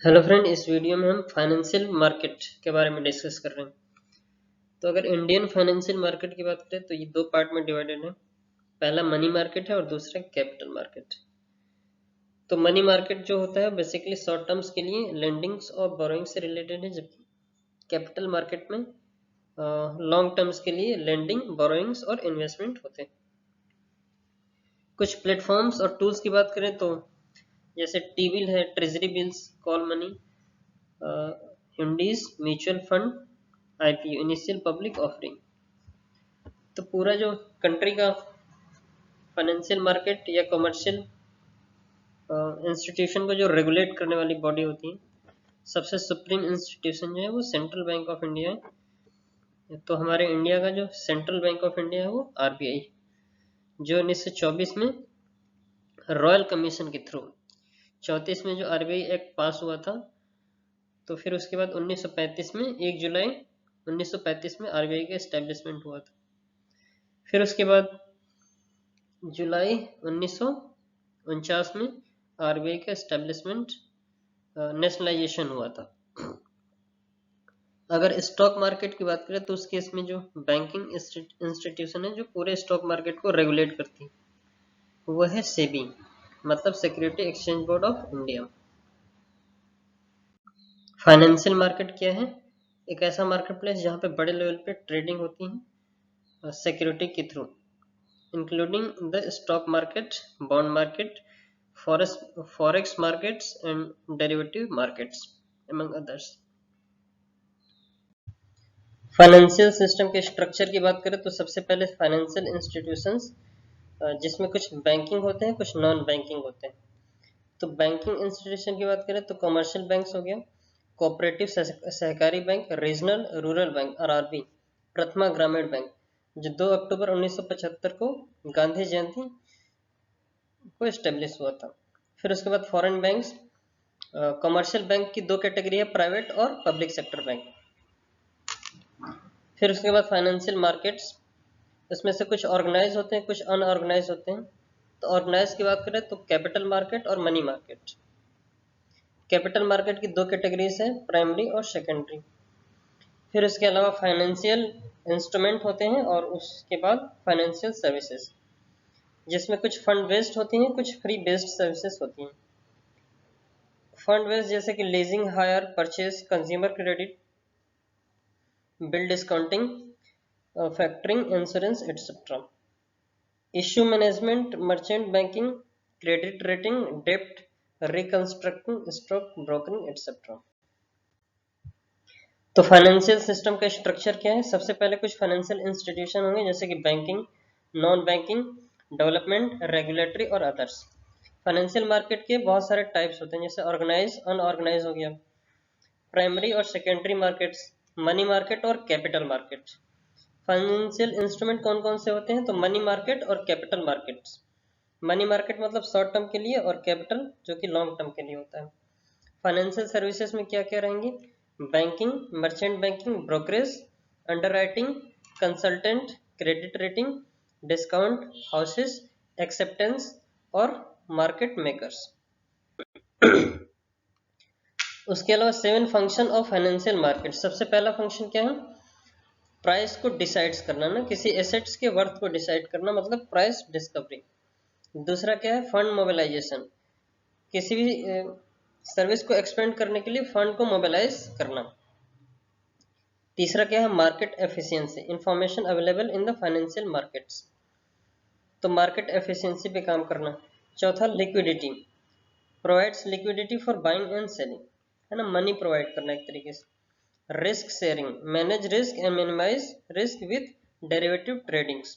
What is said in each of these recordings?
Hello friend, इस video में हम फाइनेंशियल मार्केट के बारे में डिस्कस कर रहे हैं। तो अगर इंडियन फाइनेंशियल मार्केट की बात करें तो ये दो पार्ट में डिवाइडेड है। पहला मनी मार्केट है और दूसरा कैपिटल मार्केट। तो मनी मार्केट जो होता है बेसिकली शॉर्ट टर्म्स के लिए लेंडिंग्स और बोरोइंग से रिलेटेड है, जबकि कैपिटल मार्केट में लॉन्ग टर्म्स के लिए लेंडिंग, बोरोइंग्स और इन्वेस्टमेंट होते हैं। कुछ प्लेटफॉर्म्स और टूल्स की बात करें तो जैसे टी बिल है, treasury bills, call money, hundis, mutual fund, IPO, initial public offering. तो पूरा जो कंट्री का फाइनेंशियल मार्केट या कमर्शियल इंस्टीट्यूशन को जो रेगुलेट करने वाली बॉडी होती है, सबसे सुप्रीम इंस्टीट्यूशन जो है वो सेंट्रल बैंक ऑफ इंडिया है। तो हमारे इंडिया का जो सेंट्रल बैंक ऑफ इंडिया है वो आरबीआई, जो 1924 में रॉयल कमीशन के थ्रू 34 में जो आरबीआई एक्ट पास हुआ था, तो फिर उसके बाद 1935 में 1 जुलाई 1935 में आरबीआई का एस्टेब्लिशमेंट हुआ था। फिर उसके बाद जुलाई 1949 में आरबीआई का एस्टेब्लिशमेंट, नेशनलाइजेशन हुआ था। अगर स्टॉक मार्केट की बात करें तो उस केस में जो बैंकिंग इंस्टीट्यूशन है जो पूरे स्टॉक मार्केट को रेगुलेट करती है वो है सेबी, मतलब security exchange board of India. Financial market क्या है? एक ऐसा मार्केट प्लेस जहाँ पे बड़े लेवल पे ट्रेडिंग होती है सिक्योरिटी के through, including the stock market, bond market, forex markets and derivative markets among others। Financial system के स्ट्रक्चर की बात करें तो सबसे पहले फाइनेंशियल इंस्टीट्यूशंस, जिसमें कुछ बैंकिंग होते हैं, कुछ नॉन बैंकिंग होते हैं। तो बैंकिंग इंस्टीट्यूशन की बात करें तो कमर्शियल बैंक्स हो गया, कोऑपरेटिव सहकारी bank, regional rural bank RRB, प्रथमा ग्रामीण बैंक, जो 2 अक्टूबर 1975 को गांधी जयंती को एस्टेब्लिश हुआ था। फिर उसके बाद फॉरेन बैंक्स, कमर्शियल बैंक की दो कैटेगरी है, प्राइवेट और पब्लिक सेक्टर बैंक। फिर उसके बाद फाइनेंशियल मार्केट्स, इसमें से कुछ ऑर्गेनाइज होते हैं, कुछ अनऑर्गेनाइज होते हैं। तो ऑर्गेनाइज की बात करें तो कैपिटल मार्केट और मनी मार्केट। कैपिटल मार्केट की दो कैटेगरीज है, प्राइमरी और सेकेंडरी। फिर इसके अलावा फाइनेंशियल इंस्ट्रूमेंट होते हैं और उसके बाद फाइनेंशियल सर्विसेज, जिसमें कुछ फंड बेस्ड होती हैं, कुछ फ्री बेस्ड सर्विसेज होती हैं। फंड बेस्ड जैसे कि leasing, hire, purchase, consumer credit, bill discounting, factoring, insurance etcetera. Issue management, merchant banking, credit rating, डेप्ट रिकंस्ट्रक्टिंग, स्टॉक ब्रोकरिंग एटसेट्रा। तो फाइनेंशियल सिस्टम का स्ट्रक्चर क्या है? सबसे पहले कुछ फाइनेंशियल इंस्टीट्यूशन होंगे जैसे कि banking, non banking, development, regulatory और अदर्स। फाइनेंशियल मार्केट के बहुत सारे टाइप्स होते हैं, जैसे ऑर्गेनाइज, अनऑर्गेनाइज हो गया, प्राइमरी और सेकेंडरी मार्केट्स, मनी मार्केट और कैपिटल मार्केट। फाइनेंशियल इंस्ट्रूमेंट कौन कौन से होते हैं? तो मनी मार्केट और कैपिटल मार्केट्स। मनी मार्केट मतलब शॉर्ट टर्म के लिए, और कैपिटल जो कि लॉन्ग टर्म के लिए होता है। फाइनेंशियल सर्विसेज में क्या क्या रहेंगी? Banking, merchant banking, brokerage, underwriting, consultant, credit rating, discount houses, acceptance और मार्केट मेकर्स। उसके अलावा 7 फंक्शन ऑफ फाइनेंशियल मार्केट। सबसे पहला फंक्शन क्या है? प्राइस को डिसाइड करना, ना किसी एसेट्स के वर्थ को डिसाइड करना, मतलब प्राइस डिस्कवरी। दूसरा क्या है? फंड मोबिलाइजेशन, किसी भी सर्विस को एक्सपेंड करने के लिए फंड को मोबिलाइज करना। तीसरा क्या है? Market efficiency, information available in the financial markets, तो मार्केट एफिशिएंसी पे काम करना। चौथा liquidity, provides liquidity for buying and selling, है ना, मनी प्रोवाइड करना एक तरीके से। Risk sharing, manage risk and minimise risk with derivative tradings.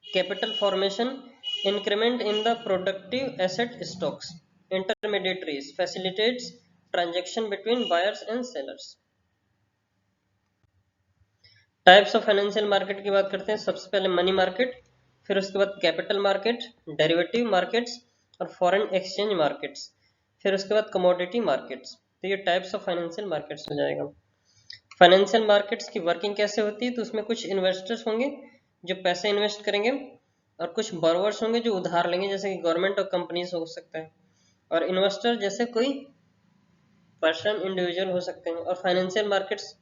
Capital formation, increment in the productive asset stocks. Intermediaries, facilitates transaction between buyers and sellers. Types of financial market की बात करते हैं। सबसे पहले मनी मार्केट, फिर उसके बाद capital market, derivative markets और फॉरेन एक्सचेंज मार्केट्स, फिर उसके बाद कमोडिटी मार्केट्स। तो ये टाइप्स ऑफ फाइनेंशियल मार्केट्स हो जाएगा। फाइनेंशियल मार्केट्स की वर्किंग कैसे होती है? तो उसमें कुछ इन्वेस्टर्स होंगे जो पैसे इन्वेस्ट करेंगे, और कुछ बोरोवर्स होंगे जो उधार लेंगे, जैसे कि गवर्नमेंट और कंपनीज हो सकता है। और इन्वेस्टर जैसे कोई पर्सन, इंडिविजुअल हो सकते हैं। और फाइनेंशियल मार्केट्स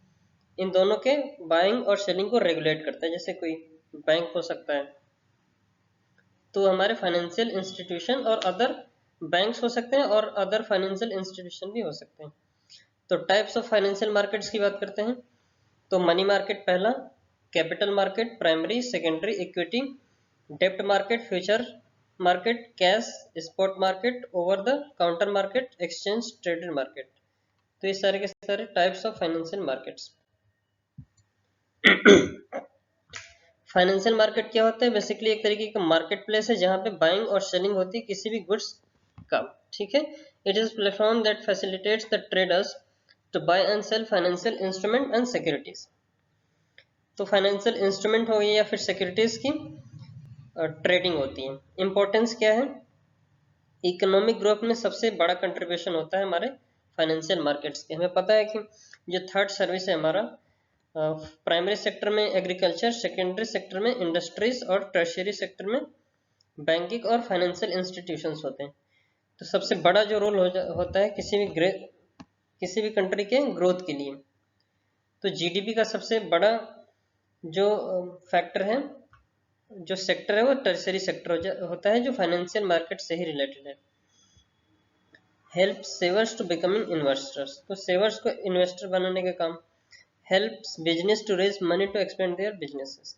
इन दोनों के बाइंग और सेलिंग को रेगुलेट करता है। जैसे कोई बैंक हो सकता है, तो हमारे फाइनेंशियल इंस्टीट्यूशन और अदर बैंक्स हो सकते हैं और अदर फाइनेंशियल इंस्टीट्यूशन भी हो सकते हैं। तो टाइप्स ऑफ फाइनेंशियल मार्केट्स की बात करते हैं। तो मनी मार्केट पहला, capital market, primary, secondary, equity, डेब्ट market, future market, cash, spot market, over the counter market, exchange traded market. तो ये सारे के सारे types of financial markets. Financial market क्या होता है? बेसिकली एक तरीके का मार्केट प्लेस है जहां पे बाइंग और सेलिंग होती है किसी भी गुड्स का। ठीक है, it is platform that facilitates the traders to buy and sell financial instrument and securities. तो फाइनेंशियल इंस्ट्रूमेंट हो गई या फिर सिक्योरिटीज की ट्रेडिंग होती है। इंपॉर्टेंस क्या है? इकोनॉमिक ग्रोथ में सबसे बड़ा कंट्रीब्यूशन होता है हमारे फाइनेंशियल मार्केट्स के। हमें पता है कि जो थर्ड सर्विस है हमारा, प्राइमरी सेक्टर में एग्रीकल्चर, सेकेंडरी सेक्टर में इंडस्ट्रीज और टर्शियरी सेक्टर में बैंकिंग और फाइनेंशियल इंस्टीट्यूशंस होते हैं। तो सबसे बड़ा जो रोल होता है किसी भी कंट्री के ग्रोथ के लिए। तो जीडीपी का सबसे बड़ा जो फैक्टर है, जो सेक्टर है, वो टर्शियरी सेक्टर होता है जो फाइनेंशियल मार्केट से ही रिलेटेड है। Help savers to becoming investors, तो सेवर्स को इन्वेस्टर बनाने का काम। Helps business to raise money to expand their businesses,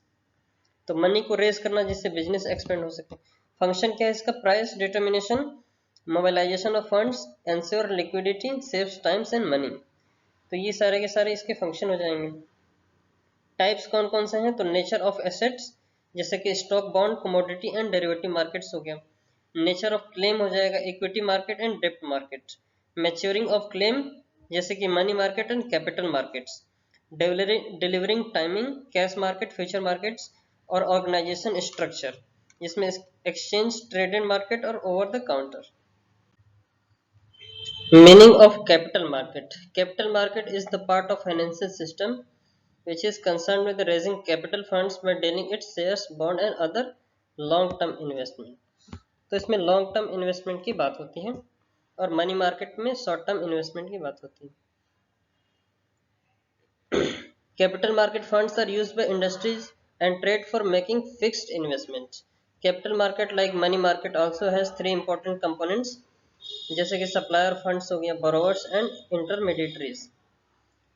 तो मनी को रेज करना जिससे बिजनेस एक्सपेंड हो सके। फंक्शन क्या है इसका? Price determination, mobilisation of funds, ensure liquidity, saves times and money. तो ये सारे के सारे इसके फंक्शन हो जाएंगे। टाइप्स कौन कौन से हैं? तो नेचर ऑफ एसेट्स, जैसे कि stock, bond, commodity and derivative markets हो गया। नेचर ऑफ क्लेम हो जाएगा इक्विटी मार्केट एंड डेब्ट मार्केट। मैच्योरिंग ऑफ क्लेम, जैसे कि money market and capital markets. Delivering timing, cash market, future markets. और ऑर्गेनाइजेशन स्ट्रक्चर, जिसमें एक्सचेंज ट्रेडेड मार्केट और over the counter. Meaning of capital market. Capital market is the part of financial system which is concerned with raising capital funds by dealing its shares, bond and other long term investment। तो इसमें long term investment की बात होती है और money market में short term investment की बात होती है। Capital market funds are used by industries and trade for making fixed investment. Capital market like money market also has 3 important components, जैसे कि सप्लायर फंड्स हो गया, बोरोवर्स एंड इंटरमीडिएटरीज।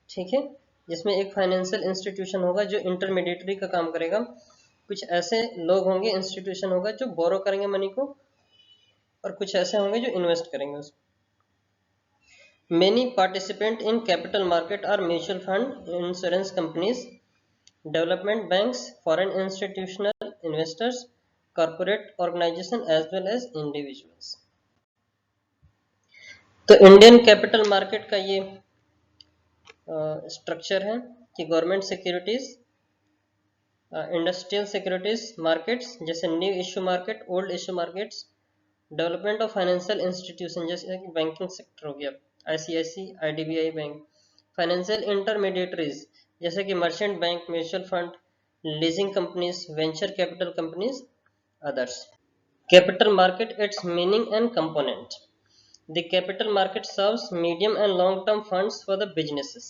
ठीक है, जिसमें एक फाइनेंशियल इंस्टीट्यूशन होगा जो इंटरमीडिएटरी का काम करेगा। कुछ ऐसे लोग होंगे, इंस्टीट्यूशन होगा जो बोरो करेंगे मनी को, और कुछ ऐसे होंगे जो इन्वेस्ट करेंगे उसमें। Many participant in capital market are mutual fund, insurance companies, development banks, foreign institutional investors, corporate organisation as well as individuals. तो इंडियन कैपिटल मार्केट का ये स्ट्रक्चर है कि government securities, industrial securities markets जैसे new issue market, old issue markets, development of financial institution जैसे कि banking sector हो गया, ICIC, IDBI bank, financial intermediaries जैसे कि merchant bank, mutual fund, leasing companies, venture capital companies, others. Capital market, it's meaning and component. The capital market serves medium and long-term funds for the businesses.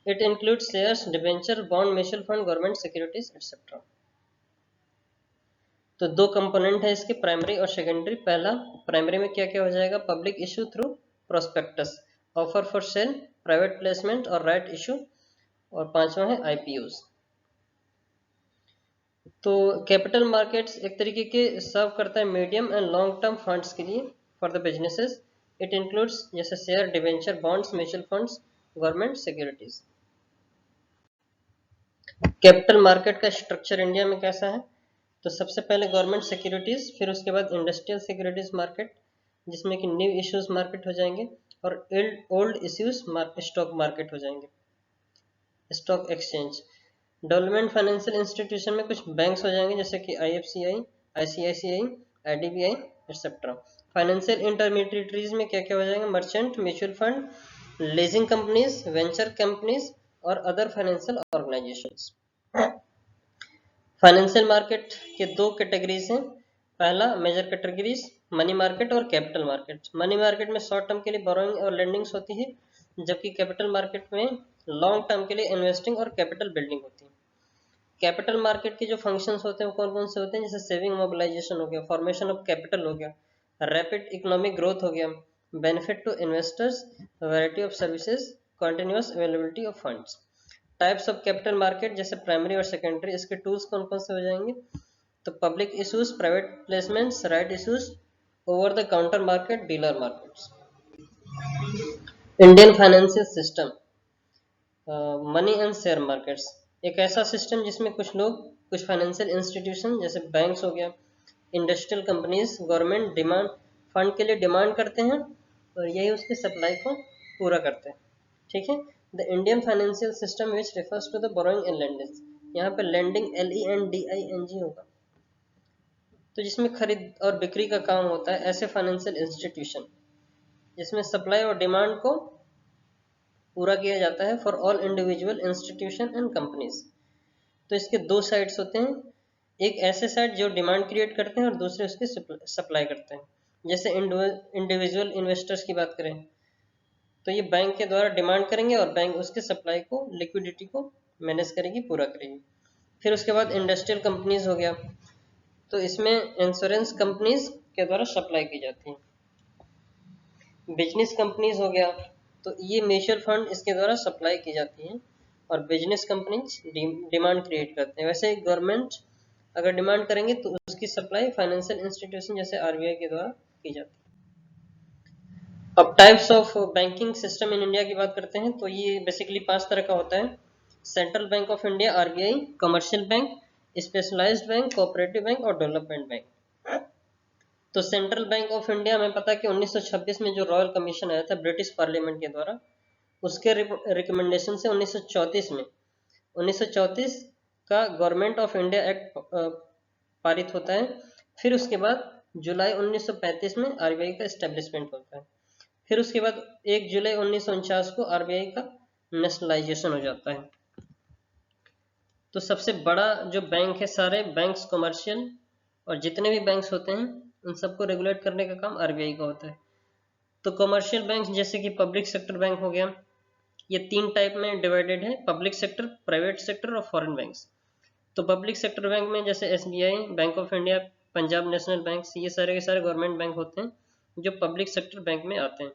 It includes shares, debenture, bond, mutual fund, government securities, etc. तो 2 component है इसके, primary और secondary. पहला, primary में क्या क्या हो जाएगा? Public issue through prospectus, offer for sale, private placement और राइट इशू, और 5वां है आईपीओस। तो कैपिटल मार्केट्स एक तरीके के सर्व करता है medium and long term funds के लिए for the businesses. It includes जैसे share, debenture, bonds, mutual funds, government securities. Capital market का स्ट्रक्चर इंडिया में कैसा है? तो सबसे पहले गवर्नमेंट सिक्योरिटीज, फिर उसके बाद इंडस्ट्रियल सिक्योरिटीज मार्केट जिसमें कि न्यू इश्यूज मार्केट हो जाएंगे, और ओल्ड इश्यूज स्टॉक मार्केट हो जाएंगे, stock exchange. Development financial institution में कुछ बैंक्स हो जाएंगे जैसे कि IFCI, ICICI, IDBI etcetera. Financial intermediaries में क्या क्या हो जाएंगे? Merchant, mutual fund, leasing companies, venture companies और other financial organisations. Financial market के 2 कैटेगरीज हैं, पहला मेजर कैटेगरीज मनी मार्केट और कैपिटल मार्केट। मनी मार्केट में शॉर्ट टर्म के लिए बोरोइंग और लेंडिंग्स होती है, जबकि कैपिटल मार्केट में लॉन्ग टर्म के लिए इन्वेस्टिंग और कैपिटल बिल्डिंग होती है। कैपिटल मार्केट के जो फंक्शंस होते हैं वो कौन कौन से होते हैं, जैसे सेविंग मोबिलाइजेशन हो गया, फॉर्मेशन ऑफ कैपिटल हो गया, रैपिड इकोनॉमिक ग्रोथ हो गया, benefit to investors, variety of services, continuous availability of funds. Types of capital market जैसे प्राइमरी और सेकेंडरी, इसके टूल्स कौन कौन से हो जाएंगे, तो public issues, private placements, right issues, over the counter market, dealer markets. Indian financial system, money and share markets, एक ऐसा सिस्टम जिसमें कुछ लोग, कुछ फाइनेंशियल इंस्टीट्यूशन जैसे बैंक्स हो गया, industrial companies, government demand fund के लिए डिमांड करते हैं और यही उसके सप्लाई को पूरा करते हैं। ठीक है, the Indian financial system which refers to the borrowing and lending, यहाँ पे लेंडिंग LENDING होगा, तो जिसमें खरीद और बिक्री का काम होता है, ऐसे फाइनेंशियल इंस्टीट्यूशन जिसमें सप्लाई और डिमांड को पूरा किया जाता है for all individual institution and companies. तो इसके दो साइड्स होते हैं, एक ऐसे साइड जो डिमांड क्रिएट करते हैं और दूसरे उसके सप्लाई करते हैं। जैसे इंडिविजुअल इन्वेस्टर्स की बात करें तो ये बैंक के द्वारा डिमांड करेंगे और बैंक उसके सप्लाई को, लिक्विडिटी को मैनेज करेगी, पूरा करेगी। फिर उसके बाद इंडस्ट्रियल कंपनीज हो गया, तो इसमें इंश्योरेंस कंपनीज के द्वारा सप्लाई की जाती है। बिजनेस कंपनीज हो गया, तो ये म्यूचुअल फंड इसके द्वारा सप्लाई की जाती है और बिजनेस कंपनीज डिमांड क्रिएट करते हैं। वैसे गवर्नमेंट अगर डिमांड करेंगे तो उसकी सप्लाई फाइनेंशियल इंस्टीट्यूशन जैसे RBI के द्वारा की जाती है। अब types of banking system in India की बात करते हैं, तो ये बेसिकली 5 तरह का होता है। Central bank of India RBI, commercial bank, specialised bank, cooperative bank और डेवलपमेंट बैंक। तो सेंट्रल बैंक ऑफ इंडिया में पता है कि 1926 में जो रॉयल कमीशन आया था ब्रिटिश पार्लियामेंट के द्वारा, उसके रिकमेंडेशन से 1934 का गवर्नमेंट ऑफ इंडिया एक्ट पारित होता है। फिर उसके बाद जुलाई 1935 में RBI का एस्टेब्लिशमेंट होता है। फिर उसके बाद 1 जुलाई 1949 को RBI का नेशनलाइजेशन हो जाता है। तो सबसे बड़ा जो बैंक है, सारे बैंक्स कमर्शियल और जितने भी बैंक्स होते हैं उन सबको रेगुलेट करने का काम RBI का होता है। तो कमर्शियल बैंक जैसे कि पब्लिक सेक्टर बैंक हो गया, ये 3 टाइप में डिवाइडेड है, पब्लिक सेक्टर, प्राइवेट सेक्टर और फॉरेन बैंक्स। तो पब्लिक सेक्टर बैंक में जैसे SBI, bank of India, Punjab national bank, ये सारे के सारे गवर्नमेंट बैंक होते हैं जो पब्लिक सेक्टर बैंक में आते हैं।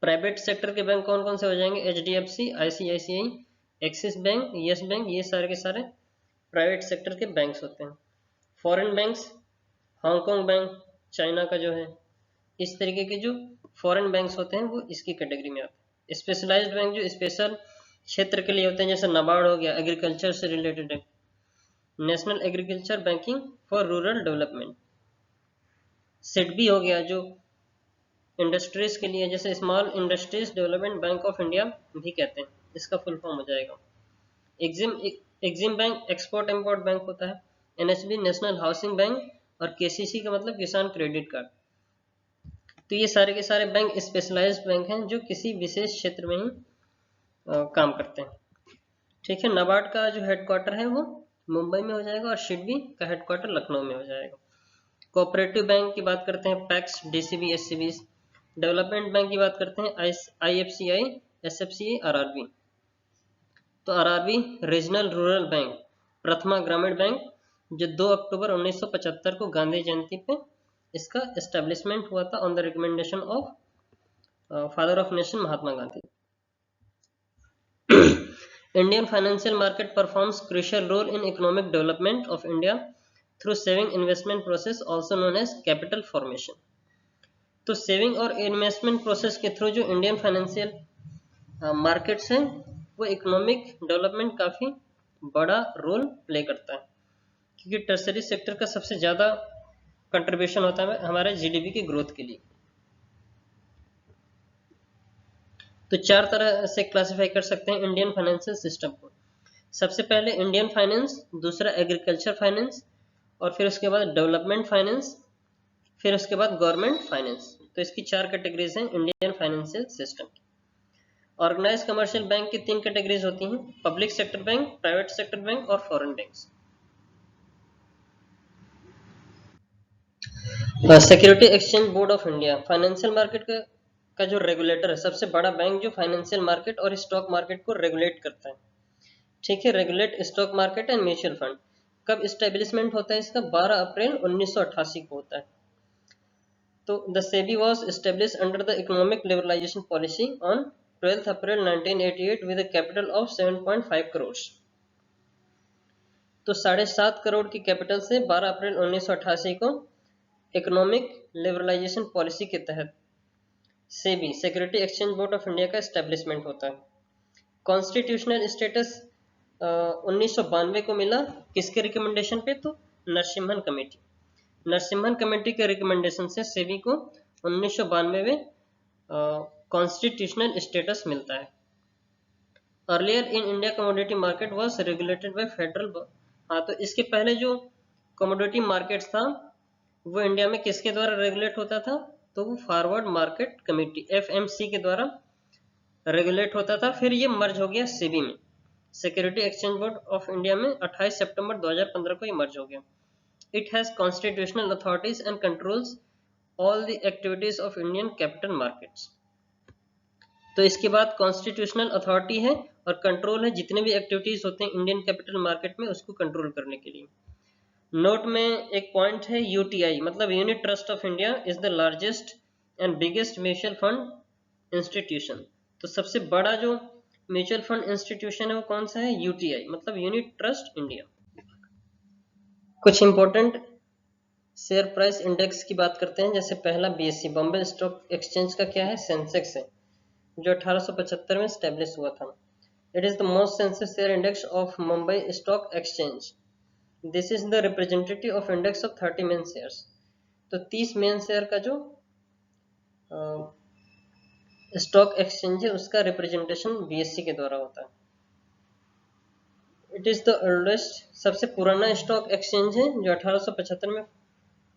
प्राइवेट सेक्टर के बैंक कौन कौन से हो जाएंगे, HDFC, ICICI, axis bank, yes bank, ये सारे के सारे प्राइवेट सेक्टर के बैंक्स होते हैं। Foreign banks, Hong Kong bank, China का जो है, इस तरीके के जो फॉरेन बैंक्स होते हैं वो इसकी कैटेगरी में आते हैं। स्पेशलाइज्ड बैंक जो स्पेशल क्षेत्र के लिए होते हैं, जैसे नाबार्ड हो गया, एग्रीकल्चर से रिलेटेड है, national agriculture banking for rural development. SIDBI हो गया जो इंडस्ट्रीज के लिए, जैसे small industries development bank of India भी कहते हैं, इसका फुल फॉर्म हो जाएगा। EXIM bank export import bank होता है, NHB नेशनल हाउसिंग बैंक और KCC का मतलब किसान क्रेडिट कार्ड। तो ये सारे के सारे बैंक स्पेशलाइज्ड बैंक हैं जो किसी विशेष क्षेत्र में ही काम करते हैं। ठीक है, नाबार्ड का जो हेडक्वार्टर है वो मुंबई में हो जाएगा और SIDBI का हेडक्वार्टर लखनऊ में हो जाएगा। कोऑपरेटिव बैंक की बात करते हैं, PACS, DCB, SCB। Development bank की बात करते हैं, IFCI, SFCI, RRB। तो RRB रीजनल रूरल बैंक, प्रथमा ग्रामीण बैंक, जो 2 अक्टूबर 1975 को गांधी जयंती पे इसका एस्टेब्लिशमेंट हुआ था on the recommendation of father of nation Mahatma Gandhi. Indian financial market performs crucial role in economic development of India through saving investment process also known as capital formation। तो saving और investment process के through जो Indian financial markets हैं वो economic development काफ़ी बड़ा role play करता है, क्योंकि टर्सरी सेक्टर का सबसे ज़्यादा कंट्रीब्यूशन होता है हमारे GDP की ग्रोथ के लिए। तो 4 तरह से क्लासिफाई कर सकते हैं इंडियन फाइनेंशियल सिस्टम को। सबसे पहले इंडियन फाइनेंस, दूसरा एग्रीकल्चर फाइनेंस और फिर उसके बाद डेवलपमेंट फाइनेंस, फिर उसके बाद गवर्नमेंट फाइनेंस। तो इसकी 4 कैटेगरीज हैं इंडियन फाइनेंशियल सिस्टम की। ऑर्गेनाइज कमर्शियल बैंक की 3 कैटेगरीज होती हैं, public sector bank, private sector bank और foreign banks. Security exchange board of India financial market का जो रेगुलेटर है, सबसे बड़ा बैंक जो फाइनेंशियल मार्केट और स्टॉक मार्केट को रेगुलेट करता है। ठीक है, regulate stock market and mutual fund. कब इस्टेब्लिशमेंट होता है इसका? 12 अप्रैल 1988 को होता है। तो the SEBI was established under the economic liberalisation policy on 12 April 1988 with a capital of 7.5 crore. तो 7.5 करोड़ की कैपिटल से 12 अप्रैल 1988 को इकोनॉमिक लिबरलाइजेशन पॉलिसी के तहत SEBI security exchange board of India का एस्टेब्लिशमेंट होता है। कॉन्स्टिट्यूशनल स्टेटस 1992 को मिला, किसके रिकमेंडेशन पे? तो नरसिम्हन कमेटी। नरसिम्हन कमेटी के रिकमेंडेशन से सेबी को 1992 में कॉन्स्टिट्यूशनल स्टेटस मिलता है। Earlier in India commodity market was regulated by federal. हाँ, तो इसके पहले जो कमोडिटी मार्केट था वो इंडिया में किसके द्वारा रेगुलेट होता था? तो वो फॉरवर्ड मार्केट कमेटी FMC के द्वारा रेगुलेट होता था। फिर ये मर्ज हो गया सेबी में, security exchange board of India में 28 सितंबर 2015 को ये मर्ज हो गया। It has constitutional authorities and controls all the activities of Indian capital markets. तो इसके बाद कॉन्स्टिट्यूशनल अथॉरिटी है और कंट्रोल है, जितने भी एक्टिविटीज होते हैं इंडियन कैपिटल मार्केट में उसको कंट्रोल करने के लिए। नोट में एक पॉइंट है, UTI मतलब unit trust of India is the largest and biggest mutual fund institution. तो सबसे बड़ा जो म्यूचुअल फंड इंस्टीट्यूशन है वो कौन सा है? UTI मतलब यूनिट ट्रस्ट इंडिया। कुछ इंपॉर्टेंट शेयर प्राइस इंडेक्स की बात करते हैं। जैसे पहला BSE बॉम्बे स्टॉक एक्सचेंज का क्या है? सेंसेक्स है, जो 1875 में स्टैब्लिश हुआ था। It is the most sensitive share index of Mumbai stock exchange. This is the representative of index of 30 main shares. तो 30 मेन शेयर का जो स्टॉक एक्सचेंज है उसका रिप्रेजेंटेशन BSE के द्वारा होता है। इट इज द ओल्डेस्ट, सबसे पुराना स्टॉक एक्सचेंज है जो 1875 में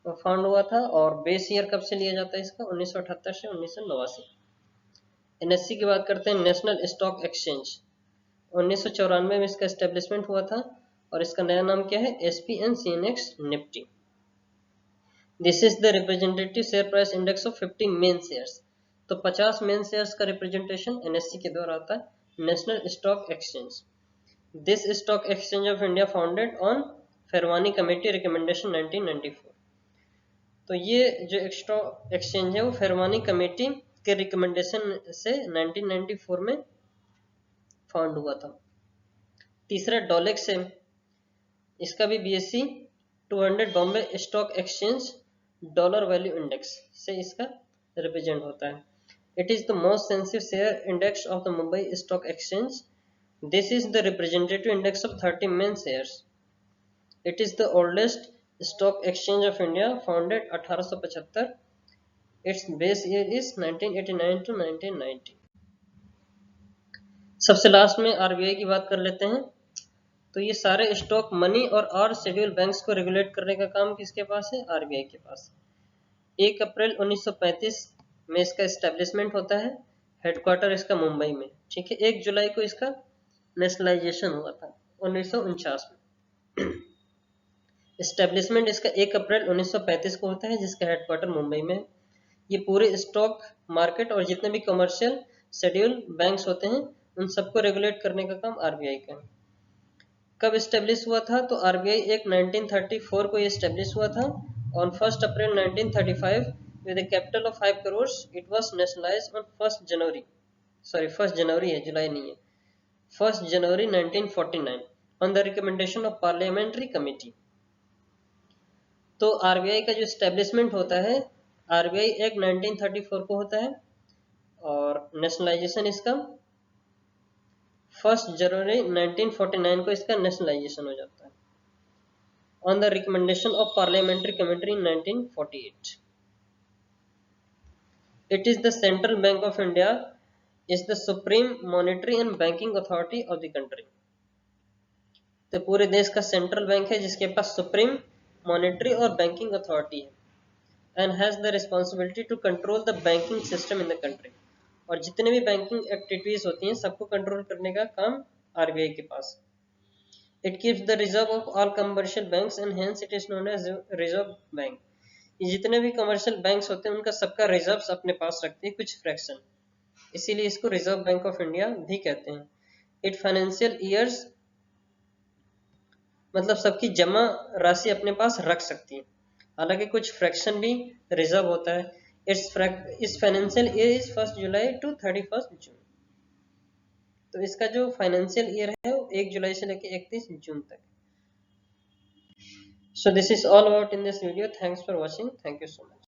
फाउंड हुआ था। और बेस ईयर कब से लिया जाता है इसका? 1978 से 1989। NSE की बात करते हैं, नेशनल स्टॉक एक्सचेंज। 1994 में इसका एस्टेब्लिशमेंट हुआ था और इसका नया नाम क्या है? SPN CNX Nifty. This is the representative share price index of 50 main shares. तो 50 मेन शेयर्स का रिप्रेजेंटेशन NSE के द्वारा आता है, national stock exchange. This stock exchange of India founded on Pherwani committee recommendation 1994। तो ये जो स्टॉक एक्सचेंज है वो फेरवानी कमेटी के रिकमेंडेशन से 1994 में फाउंड हुआ था। तीसरा डॉलेक्स है, इसका भी BSE 200 Bombay stock exchange dollar value index से इसका रिप्रेजेंट होता है। It is the most sensitive share index of the Mumbai stock exchange. This is the representative index of 30 main shares. It is the oldest stock exchange of India, founded 1875। It's base year is 1989 to 1990। सबसे last में RBI की बात कर लेते हैं। तो ये सारे स्टॉक मनी और शेड्यूल बैंक्स को रेगुलेट करने का काम किसके पास है? RBI के पास। 1 अप्रैल 1935 में इसका एस्टेब्लिशमेंट होता है, हेडक्वार्टर इसका मुंबई में। ठीक है, 1 जुलाई को इसका नेशनलाइजेशन हुआ था 1949 में। एस्टेब्लिशमेंट इसका 1 अप्रैल 1935 को होता है, जिसका हेडक्वार्टर मुंबई में। ये पूरे स्टॉक मार्केट और जितने भी कमर्शियल शेड्यूल बैंक्स होते हैं उन सबको रेगुलेट करने का काम RBI का है। कब स्टेब्लिश हुआ था? तो RBI एक 1934 को ये स्टेब्लिश हुआ था। On 1 April 1935 with a capital of 5 crores it was nationalized on 1 January, sorry 1 जनवरी है, जुलाई नहीं है, 1 जनवरी 1949 on the recommendation of parliamentary committee। तो RBI का जो स्टेब्लिशमेंट होता है, RBI एक 1934 को होता है और नेशनलाइजेशन इसका 1 जनवरी 1949 को इसका नेशनलाइजेशन हो जाता है on the recommendation of parliamentary committee in 1948। It is the central bank of India, is the supreme monetary and banking authority of the country. तो पूरे देश का सेंट्रल बैंक है जिसके पास सुप्रीम मॉनेटरी और बैंकिंग अथॉरिटी है and has the responsibility to control the banking system in the country. और जितने भी बैंकिंग एक्टिविटीज होती हैं सबको कंट्रोल करने का काम RBI के पास। It keeps the reserve of all commercial banks and hence it is known as Reserve Bank। ये जितने भी कमर्शियल बैंक्स होते हैं उनका सबका रिजर्व्स अपने पास रखती है कुछ फ्रैक्शन, इसीलिए इसको रिजर्व बैंक ऑफ इंडिया भी कहते हैं। इट फाइनेंशियल ईयर्स मतलब सबकी जमा राशि अपने पास रख सकती है, हालांकि कुछ फ्रैक्शन भी रिजर्व होता है। इस financial year is 1 July to 31 June. तो इसका जो फाइनेंशियल ईयर है वो 1 जुलाई से लेकर 31 जून तक। So this is all about in this video. Thanks for watching. Thank you so much.